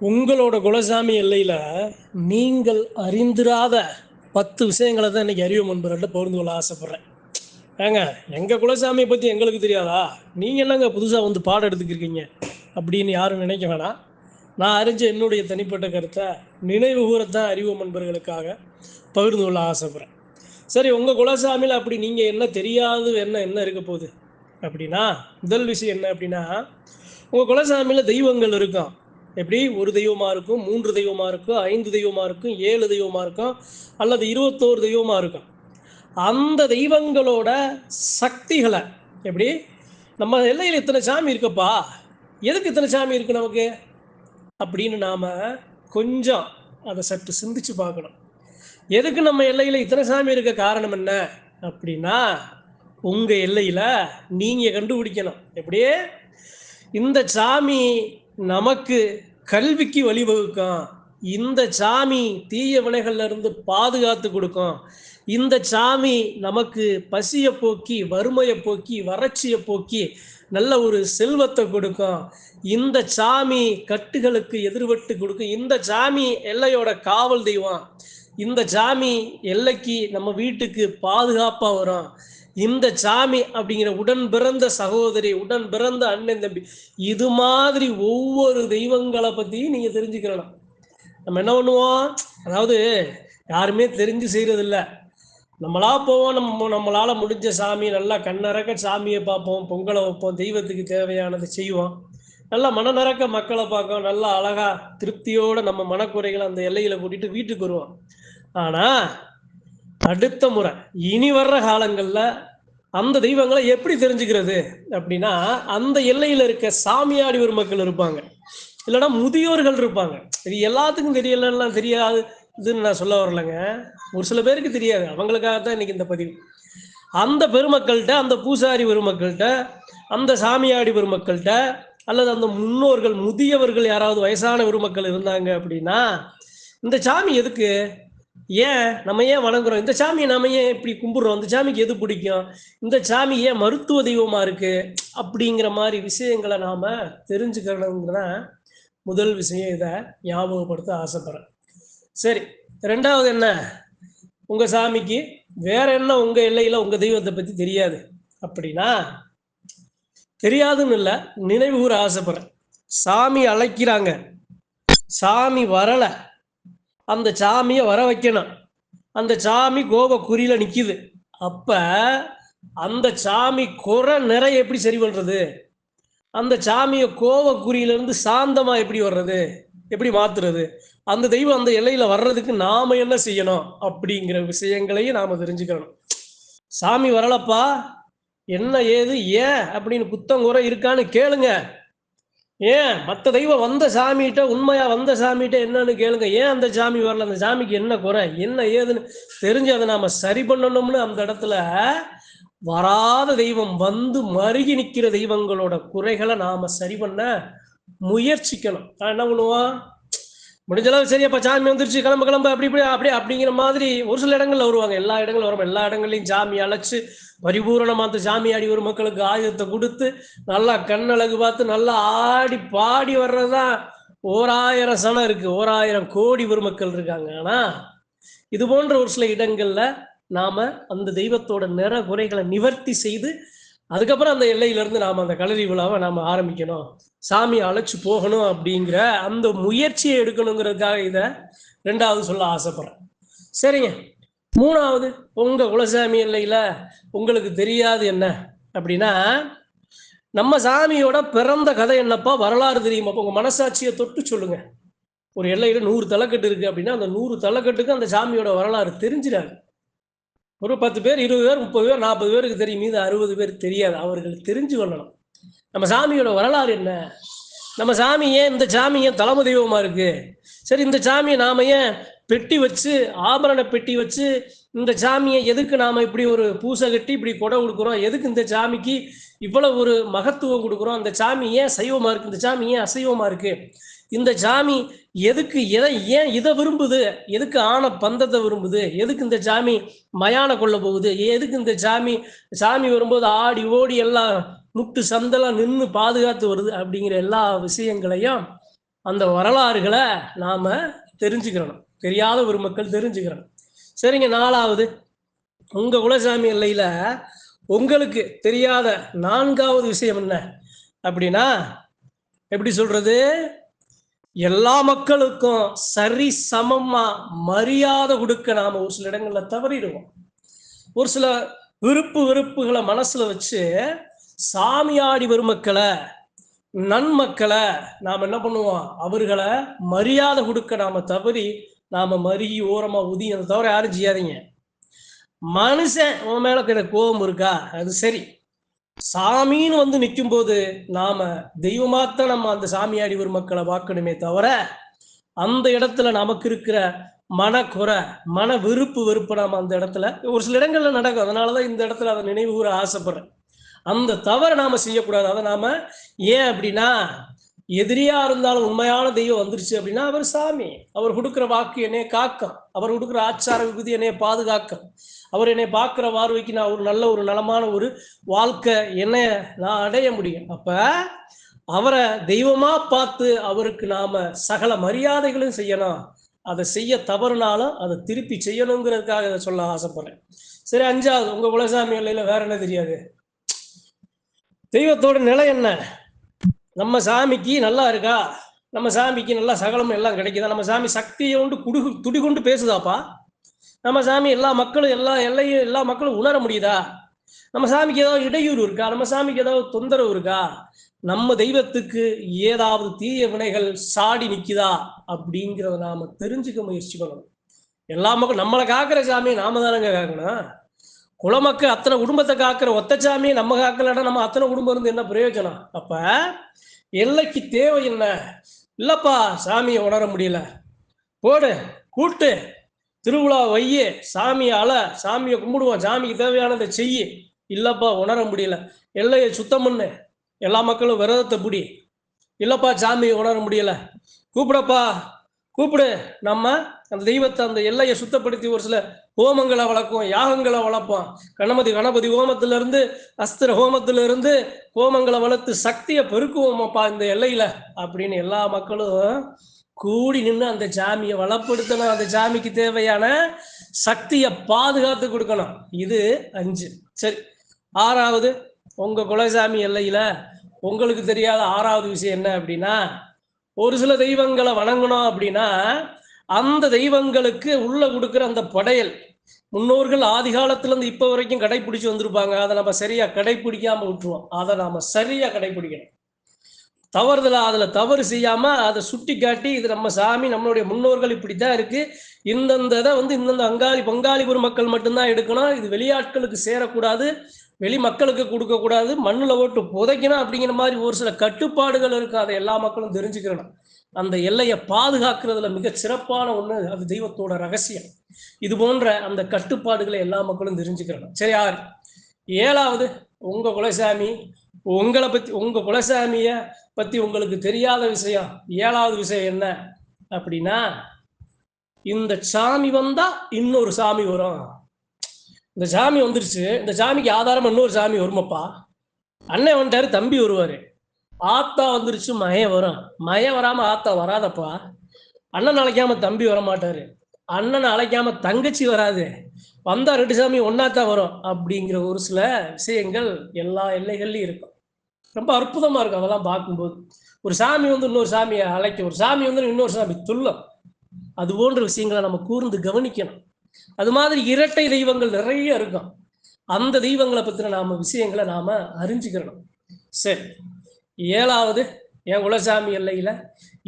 உங்களோட குலசாமி எல்லையில் நீங்கள் அறிந்திராத 10 விஷயங்களை தான் இன்றைக்கி அறிவு முன்பர்கிட்ட பகிர்ந்து கொள்ள ஆசைப்பட்றேன். ஏங்க, எங்கள் குலசாமியை பற்றி எங்களுக்கு தெரியாதா? நீங்கள் என்னங்க புதுசாக வந்து பாடம் எடுத்துக்கிருக்கீங்க அப்படின்னு யாரும் நினைக்க வேணாம். நான் அறிஞ்ச என்னுடைய தனிப்பட்ட கருத்தை நினைவு கூறத்தான் அறிவு முன்பர்களுக்காக பகிர்ந்து கொள்ள ஆசைப்பட்றேன். சரி, உங்கள் குலசாமியில் அப்படி நீங்கள் என்ன தெரியாது என்ன இருக்க போகுது அப்படின்னா, முதல் விஷயம் என்ன அப்படின்னா, உங்கள் குலசாமியில் தெய்வங்கள் இருக்கும். எப்படி? ஒரு தெய்வமாக இருக்கும், 3 தெய்வமாக இருக்கும், 5 தெய்வமாக இருக்கும், 7 தெய்வமாக இருக்கும், அல்லது 21 தெய்வமாக இருக்கும். அந்த தெய்வங்களோட சக்திகளை எப்படி நம்ம எல்லையில் இத்தனை சாமி இருக்கப்பா, எதுக்கு இத்தனை சாமி இருக்கு நமக்கு அப்படின்னு நாம் கொஞ்சம் அதை சற்று சிந்திச்சு பார்க்கணும். எதுக்கு நம்ம எல்லையில் இத்தனை சாமி இருக்க காரணம் என்ன அப்படின்னா, உங்கள் எல்லையில் நீங்கள் கண்டுபிடிக்கணும். எப்படியே இந்த சாமி நமக்கு கல்விக்கு வழிவகுக்கும், இந்த சாமி தீய வினைகள்ல இருந்து பாதுகாத்து கொடுக்கும், இந்த சாமி நமக்கு பசியை போக்கி, வறுமையை போக்கி, வறட்சியை போக்கி நல்ல ஒரு செல்வத்தை கொடுக்கும், இந்த சாமி கட்டுகளுக்கு எதிர்வட்டு கொடுக்கும், இந்த சாமி எல்லையோட காவல் தெய்வம், இந்த சாமி எல்லைக்கு நம்ம வீட்டுக்கு பாதுகாப்பாக வரும், இந்த சாமி அப்படிங்கிற உடன் பிறந்த சகோதரி, உடன் பிறந்த அண்ணன் தம்பி, இது மாதிரி ஒவ்வொரு தெய்வங்களை பற்றியும் நீங்கள் தெரிஞ்சுக்கிறணும். நம்ம என்ன பண்ணுவோம், அதாவது யாருமே தெரிஞ்சு செய்கிறதில்ல, நம்மளா போவோம், நம்மளால் முடிஞ்ச சாமி நல்லா கண்ணறக்க சாமியை பார்ப்போம், பொங்கலை வைப்போம், தெய்வத்துக்கு தேவையானதை செய்வோம், நல்லா மனநிறக்க மக்களை பார்ப்போம், நல்லா அழகாக திருப்தியோடு நம்ம மனக்குறைகளை அந்த எல்லையில் கூட்டிகிட்டு வீட்டுக்கு வருவோம். ஆனால் அடுத்த முறை இனி வர்ற காலங்களில் அந்த தெய்வங்களை எப்படி தெரிஞ்சுக்கிறது அப்படின்னா, அந்த எல்லையில் இருக்க சாமியாடி ஒரு மக்கள் இருப்பாங்க, இல்லைன்னா முதியோர்கள் இருப்பாங்க. இது எல்லாத்துக்கும் தெரியலாம், தெரியாது இதுன்னு நான் சொல்ல வரலைங்க. ஒரு சில பேருக்கு தெரியாது, அவங்களுக்காகத்தான் இன்னைக்கு இந்த பதிவு. அந்த பெருமக்கள்கிட்ட, அந்த பூசாரி பெருமக்கள்கிட்ட, அந்த சாமியாடி பெருமக்கள்கிட்ட, அல்லது அந்த முன்னோர்கள் முதியவர்கள் யாராவது வயசான பெருமக்கள் இருந்தாங்க அப்படின்னா, இந்த சாமி எதுக்கு, ஏன் நம்ம ஏன் வணங்குறோம், இந்த சாமியை நம்ம ஏன் இப்படி கும்பிடுறோம், இந்த சாமிக்கு எது பிடிக்கும், இந்த சாமி ஏன் மருத்துவ தெய்வமா இருக்கு அப்படிங்கிற மாதிரி விஷயங்களை நாம தெரிஞ்சுக்கணுங்கிறத முதல் விஷயம். இதை ஞாபகப்படுத்த ஆசைப்படுறேன். சரி, ரெண்டாவது என்ன, உங்க சாமிக்கு வேற என்ன உங்க எல்லையில உங்க தெய்வத்தை பத்தி தெரியாது அப்படின்னா, தெரியாதுன்னு இல்லை, நினைவு கூற ஆசைப்படுறேன். சாமி அழைக்கிறாங்க, சாமி வரல, அந்த சாமியை வர வைக்கணும், அந்த சாமி கோப குறியில நிக்குது, அப்ப அந்த சாமி குறை நிறைய எப்படி சரி பண்றது, அந்த சாமியை கோப குறியிலிருந்து சாந்தமா எப்படி வர்றது, எப்படி மாத்துறது, அந்த தெய்வம் அந்த எல்லையில வர்றதுக்கு நாம என்ன செய்யணும் அப்படிங்கிற விஷயங்களையும் நாம தெரிஞ்சுக்கணும். சாமி வரலப்பா, என்ன ஏது ஏன் அப்படின்னு குத்தம் குறை இருக்கான்னு கேளுங்க. ஏன் மற்ற தெய்வம் வந்த சாமிகிட்ட, உண்மையா வந்த சாமிகிட்ட என்னன்னு கேளுங்க, ஏன் அந்த சாமி வரல, அந்த சாமிக்கு என்ன குறை என்ன ஏதுன்னு தெரிஞ்சு அதை நாம சரி பண்ணணும்னு அந்த இடத்துல வராத தெய்வம் வந்து மருகி நிற்கிற தெய்வங்களோட குறைகளை நாம சரி பண்ண முயற்சிக்கணும். என்ன பண்ணுவோம், முடிஞ்சளவு சரியப்பா சாமி வந்துருச்சு, கிளம்பு கிளம்பு அப்படி இப்படி அப்படியே அப்படிங்கிற மாதிரி ஒரு சில இடங்கள்ல வருவாங்க. எல்லா இடங்களும் வரும், எல்லா இடங்கள்லையும் சாமி அழைச்சு பரிபூரணமா அந்த சாமி ஆடி ஒரு மக்களுக்கு ஆயுதத்தை கொடுத்து நல்லா கண்ணழகு பார்த்து நல்லா ஆடி பாடி வர்றதுதான் 1000 சனம் இருக்கு, 1000 கோடி பெருமக்கள் இருக்காங்க. ஆனா இது போன்ற ஒரு சில இடங்கள்ல நாம அந்த தெய்வத்தோட நிற குறைகளை நிவர்த்தி செய்து அதுக்கப்புறம் அந்த எல்லையிலிருந்து நாம அந்த களரி விழாவை நாம ஆரம்பிக்கணும், சாமியை அழைச்சு போகணும் அப்படிங்கிற அந்த முயற்சியை எடுக்கணுங்கிறதுக்காக இதை ரெண்டாவது சொல்ல ஆசைப்படுறேன். சரிங்க, மூணாவது, உங்க குலசாமி எல்லையில உங்களுக்கு தெரியாது என்ன அப்படின்னா, நம்ம சாமியோட பிறந்த கதை என்னப்பா, வரலாறு தெரியுமாப்பா, உங்க மனசாட்சியை தொட்டு சொல்லுங்க. ஒரு எல்லையில 100 தலைக்கட்டு இருக்கு அப்படின்னா அந்த 100 தலைக்கட்டுக்கு அந்த சாமியோட வரலாறு தெரிஞ்சிடாது. ஒரு 10 பேர் 20 பேர் 30 பேர் 40 பேருக்கு தெரியும், மீது 60 பேர் தெரியாது. அவர்கள் தெரிஞ்சு கொள்ளணும் நம்ம சாமியோட வரலாறு என்ன, நம்ம சாமி ஏன், இந்த சாமி ஏன் தலைமை தெய்வமா இருக்கு, சரி இந்த சாமியை நாம ஏன் பெட்டி வச்சு ஆபரண பெட்டி வச்சு இந்த சாமியை எதுக்கு நாம இப்படி ஒரு பூசை கட்டி இப்படி கொடை கொடுக்குறோம், எதுக்கு இந்த சாமிக்கு இவ்வளவு ஒரு மகத்துவம் கொடுக்குறோம், அந்த சாமி ஏன் சைவமா இருக்கு, இந்த சாமி ஏன் அசைவமா இருக்கு, இந்த சாமி எதுக்கு ஏன் இதை விரும்புது, எதுக்கு ஆன பந்தத்தை விரும்புது, எதுக்கு இந்த சாமி மயான கொள்ள போகுது, எதுக்கு இந்த சாமி வரும்போது ஆடி ஓடி எல்லாம் முட்டு சந்தெல்லாம் நின்று பாதுகாத்து வருது அப்படிங்கிற எல்லா விஷயங்களையும் அந்த வரலாறுகளை நாம தெரிஞ்சுக்கிறோம். தெரியாத ஒரு மக்கள் தெரிஞ்சுக்கிறோம். சரிங்க. 4வது, உங்க குலசாமி எல்லையில உங்களுக்கு தெரியாத 4வது விஷயம் என்ன அப்படின்னா, எப்படி சொல்றது, எல்லா மக்களுக்கும் சரி சமமா மரியாதை கொடுக்க நாம ஒரு சில இடங்கள்ல தவறிடுவோம். ஒரு சில வெறுப்புகளை மனசுல வச்சு சாமியாடி வரும் மக்களை, நன்மக்களை நாம என்ன பண்ணுவோம், அவர்களை மரியாதை கொடுக்க நாம தவறி நாம மருகி ஓரமா ஊதி, அதை தவிர யாரும் செய்யாதீங்க. மனுஷன் உன் மேல எனக்கு கோபம் இருக்கா, அது சரி. சாமின்னு வந்து நிற்கும் போது நாம தெய்வமாத்தான் நம்ம அந்த சாமியாடி ஒரு மக்களை பார்க்கணுமே தவிர, அந்த இடத்துல நமக்கு இருக்கிற மனக்குறை, மன வெறுப்பை நாம அந்த இடத்துல ஒரு சில இடங்கள்ல நடக்கும். அதனாலதான் இந்த இடத்துல அதை நினைவு கூற ஆசைப்படுறேன். அந்த தவறை நாம செய்யக்கூடாது. அதை நாம ஏன் அப்படின்னா, எதிரியா இருந்தாலும் உண்மையான தெய்வம் வந்துருச்சு அப்படின்னா அவர் சாமி. அவர் கொடுக்குற வாக்கு என்னைய காக்கும். அவர் கொடுக்குற ஆச்சார விகுதி என்னைய பாதுகாக்கும். அவர் என்னை பார்க்குற பார்வைக்கு நான் ஒரு நல்ல ஒரு நலமான ஒரு வாழ்க்கை என்னை நான் அடைய முடியும். அப்ப அவரை தெய்வமா பார்த்து அவருக்கு நாம சகல மரியாதைகளும் செய்யணும். அதை செய்ய தவறுனாலும் அதை திருப்பி செய்யணுங்கிறதுக்காக இதை சொல்ல ஆசைப்படுறேன். சரி, 5வது, உங்க குலசாமி எல்லையில வேற என்ன தெரியாது? தெய்வத்தோட நிலை என்ன? நம்ம சாமிக்கு நல்லா இருக்கா? நம்ம சாமிக்கு நல்லா சகலம் எல்லாம் கிடைக்குதா? நம்ம சாமி சக்தியை கொண்டு துடிகொண்டு பேசுதாப்பா? நம்ம சாமி எல்லா மக்களும் எல்லா எல்லையும் எல்லா மக்களும் உணர முடியுதா? நம்ம சாமிக்கு ஏதாவது இடையூறு இருக்கா? நம்ம சாமிக்கு ஏதாவது தொந்தரவு இருக்கா? நம்ம தெய்வத்துக்கு ஏதாவது தீய வினைகள் சாடி நிக்குதா அப்படிங்கிறத நாம தெரிஞ்சுக்க முயற்சி பண்ணணும். எல்லா மக்களும் நம்மளை காக்கிற சாமியை நாம தானங்க காக்கணும். குலமக்கள் அத்தனை குடும்பத்தை காக்கிற ஒத்த சாமியை நம்ம காக்கலன்னா நம்ம அத்தனை குடும்பம் இருந்து என்ன பிரயோஜனம்? அப்ப எல்லைக்கு தேவை என்ன? இல்லப்பா சாமியை உணர முடியல, போடு கூட்டு திருவிழா வையே, சாமியை சாமியை கும்பிடுவோம், சாமிக்கு தேவையானதை செய்ய. இல்லப்பா உணர முடியல, எல்லையை சுத்தம் பண்ணு, எல்லா மக்களும் விரதத்தை பிடி. இல்லப்பா சாமியை உணர முடியல, கூப்பிடப்பா கூப்பிடு. நம்ம அந்த தெய்வத்தை அந்த எல்லையை சுத்தப்படுத்தி ஒரு சில ஹோமங்களை வளர்ப்போம், யாகங்களை வளர்ப்போம். கணபதி ஹோமத்துல இருந்து அஸ்திர ஹோமத்துல இருந்து ஹோமங்களை வளர்த்து சக்தியை பெருக்குவோமப்பா இந்த எல்லையில அப்படின்னு எல்லா மக்களும் கூடி நின்று அந்த சாமியை வளப்படுத்தணும். அந்த சாமிக்கு தேவையான சக்தியை பாதுகாத்து கொடுக்கணும். இது 5. சரி, 6வது, உங்க குலசாமி எல்லையில உங்களுக்கு தெரியாத 6வது விஷயம் என்ன அப்படின்னா, ஒரு சில தெய்வங்களை வணங்கணும் அப்படின்னா அந்த தெய்வங்களுக்கு உள்ள கொடுக்குற அந்த படையல் முன்னோர்கள் ஆதி காலத்துல இருந்து இப்ப வரைக்கும் கடைபிடிச்சு வந்திருப்பாங்க. அதை நம்ம சரியா கடைபிடிக்காம விட்டுருவோம். அதை நாம சரியா கடைபிடிக்கணும். தவறுதலா அதுல தவறு செய்யாம அதை சுட்டி காட்டி, இது நம்ம சாமி நம்மளுடைய முன்னோர்கள் இப்படித்தான் இருக்கு, இந்தந்த இதை வந்து இந்தந்த பங்காளி மக்கள் மட்டும்தான் எடுக்கணும், இது வெளியாட்களுக்கு சேரக்கூடாது, வெளி மக்களுக்கு கொடுக்க கூடாது, மண்ணுல ஓட்டு புதைக்கணும் அப்படிங்கிற மாதிரி ஒரு சில கட்டுப்பாடுகள் இருக்கு. அதை எல்லா மக்களும் தெரிஞ்சுக்கிறணும். அந்த எல்லையை பாதுகாக்கிறதுல மிக சிறப்பான ஒண்ணு அது தெய்வத்தோட ரகசியம். இது போன்ற அந்த கட்டுப்பாடுகளை எல்லா மக்களும் தெரிஞ்சுக்கிறணும். சரி, 7வது, உங்க குலசாமி உங்களை பத்தி, உங்க குலசாமிய பத்தி உங்களுக்கு தெரியாத விஷயம் 7வது விஷயம் என்ன அப்படின்னா, இந்த சாமி வந்தா இன்னொரு சாமி வரும். இந்த சாமி வந்துருச்சு, இந்த சாமிக்கு ஆதாரமா இன்னொரு சாமி வருமாப்பா. அண்ணன் வந்துட்டாரு, தம்பி வருவாரு. ஆத்தா வந்துருச்சு, மயம் வரும். மயம் வராம ஆத்தா வராதப்பா. அண்ணன் அழைக்காம தம்பி வரமாட்டாரு, அண்ணன் அழைக்காம தங்கச்சி வராது. வந்தா 2 சாமி ஒன்னாத்தான் வரும். அப்படிங்கிற ஒரு சில விஷயங்கள் எல்லா எல்லைகள்லயும் இருக்கும். ரொம்ப அற்புதமா இருக்கும் அதெல்லாம் பார்க்கும்போது. ஒரு சாமி வந்து இன்னொரு சாமியை அழைக்க, ஒரு சாமி வந்து இன்னொரு சாமி துல்லும். அது போன்ற விஷயங்களை நம்ம கூர்ந்து கவனிக்கணும். அது மாதிரி இரட்டை தெய்வங்கள் நிறைய இருக்கும். அந்த தெய்வங்களை பத்தின நாம விஷயங்களை நாம அறிஞ்சுக்கிறோம். சரி, 7வது, என் குலசாமி எல்லையில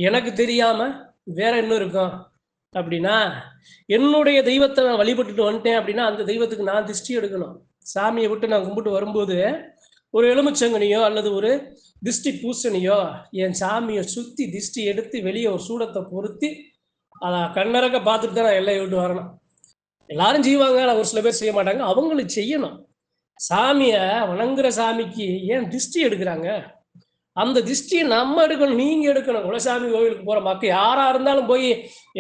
எனக்கு தெரியாம வேற என்ன இருக்கும் அப்படின்னா, என்னுடைய தெய்வத்தை நான் வழிபட்டுட்டு வந்துட்டேன் அப்படின்னா அந்த தெய்வத்துக்கு நான் திருஷ்டி எடுக்கணும். சாமியை விட்டு நான் கும்பிட்டு வரும்போது ஒரு எலுமிச்சங்கனியோ அல்லது ஒரு திருஷ்டி பூசணியோ என் சாமியை சுத்தி திருஷ்டி எடுத்து வெளியே ஒரு சூடத்தை பொருத்தி அதை கண்ணறக்க பார்த்துட்டு தான் நான் எல்லையை விட்டு வரணும். எல்லாரும் செய்வாங்க, ஒரு சில பேர் செய்ய மாட்டாங்க. அவங்களுக்கு செய்யணும். சாமியை வணங்குற சாமிக்கு ஏன் திருஷ்டி எடுக்கிறாங்க? அந்த திருஷ்டியை நம்ம எடுக்கணும், நீங்க எடுக்கணும். குலசாமி கோவிலுக்கு போற மக்கள் யாரா இருந்தாலும் போய்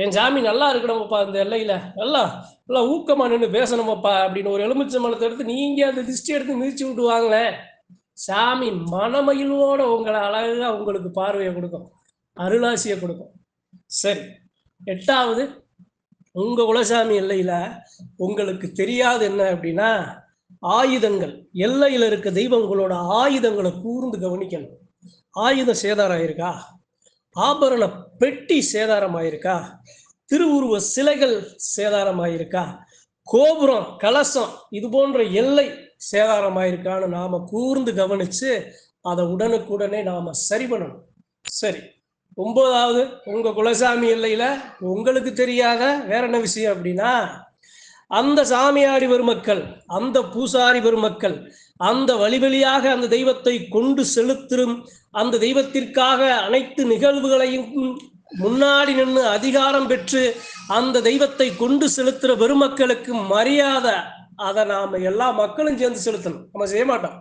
என் சாமி நல்லா இருக்கணும்ப்பா, இந்த எல்லையில நல்லா நல்லா ஊக்கமா நின்று பேசணுமப்பா அப்படின்னு ஒரு எலுமிச்சம்பழத்தை எடுத்து நீங்க அந்த திருஷ்டி எடுத்து மிதிச்சு விட்டு வாங்களேன். சாமி மனமகிழ்வோட உங்களை அழகா உங்களுக்கு பார்வையை கொடுக்கும். அருளாசியை கொடுக்கும். சரி, எட்டாவது, உங்க குலசாமி எல்லையில உங்களுக்கு தெரியாது என்ன அப்படின்னா, ஆயுதங்கள். எல்லையில இருக்க தெய்வங்களோட ஆயுதங்களை கூர்ந்து கவனிக்கணும். ஆயுதம் சேதாரம் ஆயிருக்கா, ஆபரண பெட்டி சேதாரம் ஆயிருக்கா, திருவுருவ சிலைகள் சேதாரம் ஆயிருக்கா, கோபுரம், கலசம் இது போன்ற எல்லை சேதாரம் ஆயிருக்கான்னு நாம கூர்ந்து கவனிச்சு அதை உடனுக்குடனே நாம சரி பண்ணணும். சரி, ஒன்பதாவது, உங்க குலசாமி எல்லையில உங்களுக்கு தெரியாத வேற என்ன விஷயம் அப்படின்னா, அந்த சாமியாடி பெருமக்கள், அந்த பூசாரி பெருமக்கள், அந்த வழிவழியாக அந்த தெய்வத்தை கொண்டு செலுத்தும், அந்த தெய்வத்திற்காக அனைத்து நிகழ்வுகளையும் முன்னாடி நின்று அதிகாரம் பெற்று அந்த தெய்வத்தை கொண்டு செலுத்துற பெருமக்களுக்கு மரியாதை, அதை நாம எல்லா மக்களும் சேர்ந்து செலுத்தணும். நம்ம செய்ய மாட்டோம்.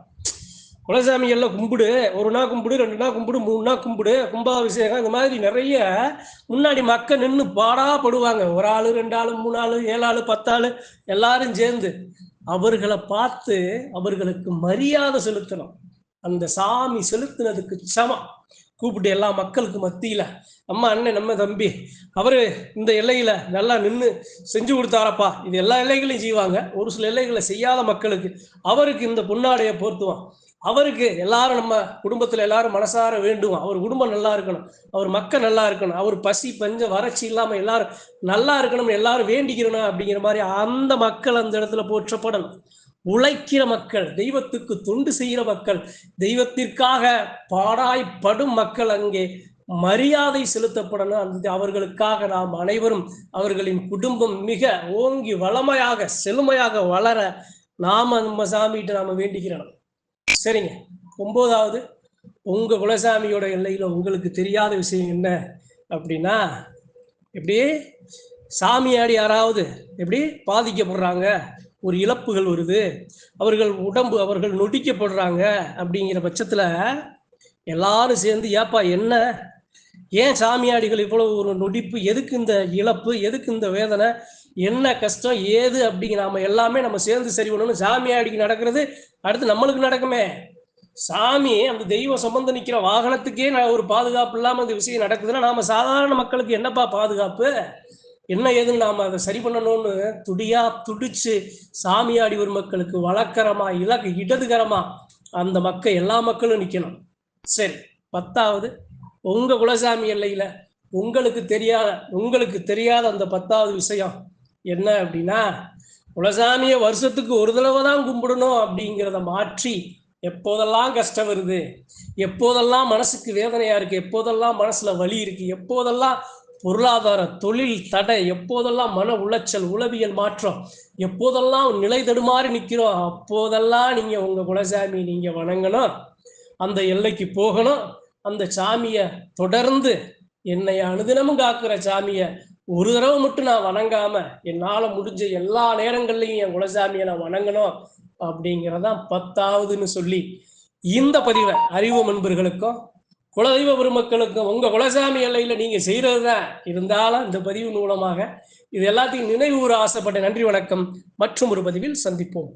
குலசாமி எல்லாம் கும்பிடு, ஒரு நாள் கும்பிடு, 2 நாள் கும்பிடு, 3 நாள் கும்பிடு, கும்பாபிஷேகம், இந்த மாதிரி நிறைய முன்னாடி மக்கள் நின்று பாடாப்படுவாங்க. ஒரு ஆளு, 2 ஆளு, 3 ஆளு, 7 ஆளு, 10 ஆளு எல்லாரும் சேர்ந்து அவர்களை பார்த்து அவர்களுக்கு மரியாதை செலுத்தணும். அந்த சாமி செலுத்தினதுக்கு சமம். கூப்பிட்டு எல்லா மக்களுக்கு மத்தியில, அம்மா, அண்ணன், நம்ம தம்பி, அவரு இந்த எல்லையில நல்லா நின்று செஞ்சு கொடுத்தாரப்பா. இது எல்லா எல்லைகளையும் செய்வாங்க. ஒரு சில எல்லைகளை செய்யாத மக்களுக்கு அவருக்கு இந்த பொன்னாடையை போர்த்துவான். அவருக்கு எல்லாரும் நம்ம குடும்பத்துல எல்லாரும் மனசார வேண்டுவோம். அவர் குடும்பம் நல்லா இருக்கணும், அவர் மக்கள் நல்லா இருக்கணும், அவர் பசி பஞ்சம் வறட்சி இல்லாம எல்லாரும் நல்லா இருக்கணும், எல்லாரும் வேண்டிக்கிறணும் அப்படிங்கிற மாதிரி அந்த மக்கள் அந்த இடத்துல போற்றப்படணும். உழைக்கிற மக்கள், தெய்வத்துக்கு தொண்டு செய்கிற மக்கள், தெய்வத்திற்காக பாடாய்ப்படும் மக்கள் அங்கே மரியாதை செலுத்தப்படணும். அந்த அவர்களுக்காக நாம் அனைவரும், அவர்களின் குடும்பம் மிக ஓங்கி வளமையாக செழுமையாக வளர நாம நம்ம சாமிகிட்ட நாம வேண்டிக்கிறோம். சரிங்க, ஒன்பதாவது, உங்க குலசாமியோட எல்லையில உங்களுக்கு தெரியாத விஷயம் என்ன அப்படின்னா, எப்படி சாமியாடி யாராவது எப்படி பாதிக்கப்படுறாங்க, ஒரு இழப்புகள் வருது, அவர்கள் உடம்பு அவர்கள் நொடிக்கப்படுறாங்க அப்படிங்கிற பட்சத்துல எல்லாரும் சேர்ந்து, ஏப்பா என்ன, ஏன் சாமியாடிகள் இவ்வளவு ஒரு நொடிப்பு, எதுக்கு இந்த இழப்பு, எதுக்கு இந்த வேதனை, என்ன கஷ்டம் ஏது அப்படிங்கிற நாம எல்லாமே நம்ம சேர்ந்து சரி பண்ணணும். சாமியாடிக்கு நடக்கிறது அடுத்து நம்மளுக்கு நடக்குமே. சாமி அந்த தெய்வம் சம்பந்த நிக்கிற வாகனத்துக்கே ஒரு பாதுகாப்பு இல்லாம அந்த விஷயம் நடக்குதுன்னா நாம சாதாரண மக்களுக்கு என்னப்பா பாதுகாப்பு, என்ன ஏதுன்னு நாம அதை சரி பண்ணணும்னு துடியா துடிச்சு சாமியாடி ஒரு மக்களுக்கு வழக்கரமா இடதுகரமா அந்த மக்கள் எல்லா மக்களும் நிக்கணும். சரி, பத்தாவது, உங்க குலசாமி எல்லையில உங்களுக்கு தெரியாத அந்த 10வது விஷயம் என்ன அப்படின்னா, குலசாமியை வருஷத்துக்கு ஒரு தடவை தான் கும்பிடணும் அப்படிங்கிறத மாற்றி, எப்போதெல்லாம் கஷ்டம் வருது, எப்போதெல்லாம் மனசுக்கு வேதனையா இருக்கு, எப்போதெல்லாம் மனசுல வலி இருக்கு, எப்போதெல்லாம் பொருளாதார தொழில் தடை, எப்போதெல்லாம் மன உளைச்சல், உளவியல் மாற்றம், எப்போதெல்லாம் நிலை தடுமாறி நிற்கிறோம், அப்போதெல்லாம் நீங்க உங்க குலசாமி நீங்க வணங்கணும், அந்த எல்லைக்கு போகணும். அந்த சாமியை தொடர்ந்து, என்னை அனுதினமும் காக்குற சாமியை ஒரு தடவை மட்டும் நான் வணங்காம என்னால முடிஞ்ச எல்லா நேரங்கள்லையும் என் குலசாமியை நான் வணங்கணும் அப்படிங்கிறதான் 10வதுன்னு சொல்லி இந்த பதிவை அறிவு நண்பர்களுக்கும் குலதெய்வ பெருமக்களுக்கும் உங்க குலசாமி எல்லையில நீங்க செய்யறதுதான் இருந்தாலும் இந்த பதிவு மூலமாக இது எல்லாத்தையும் நினைவுகூர ஆசைப்பட்ட. நன்றி, வணக்கம். மற்றும் ஒரு பதிவில் சந்திப்போம்.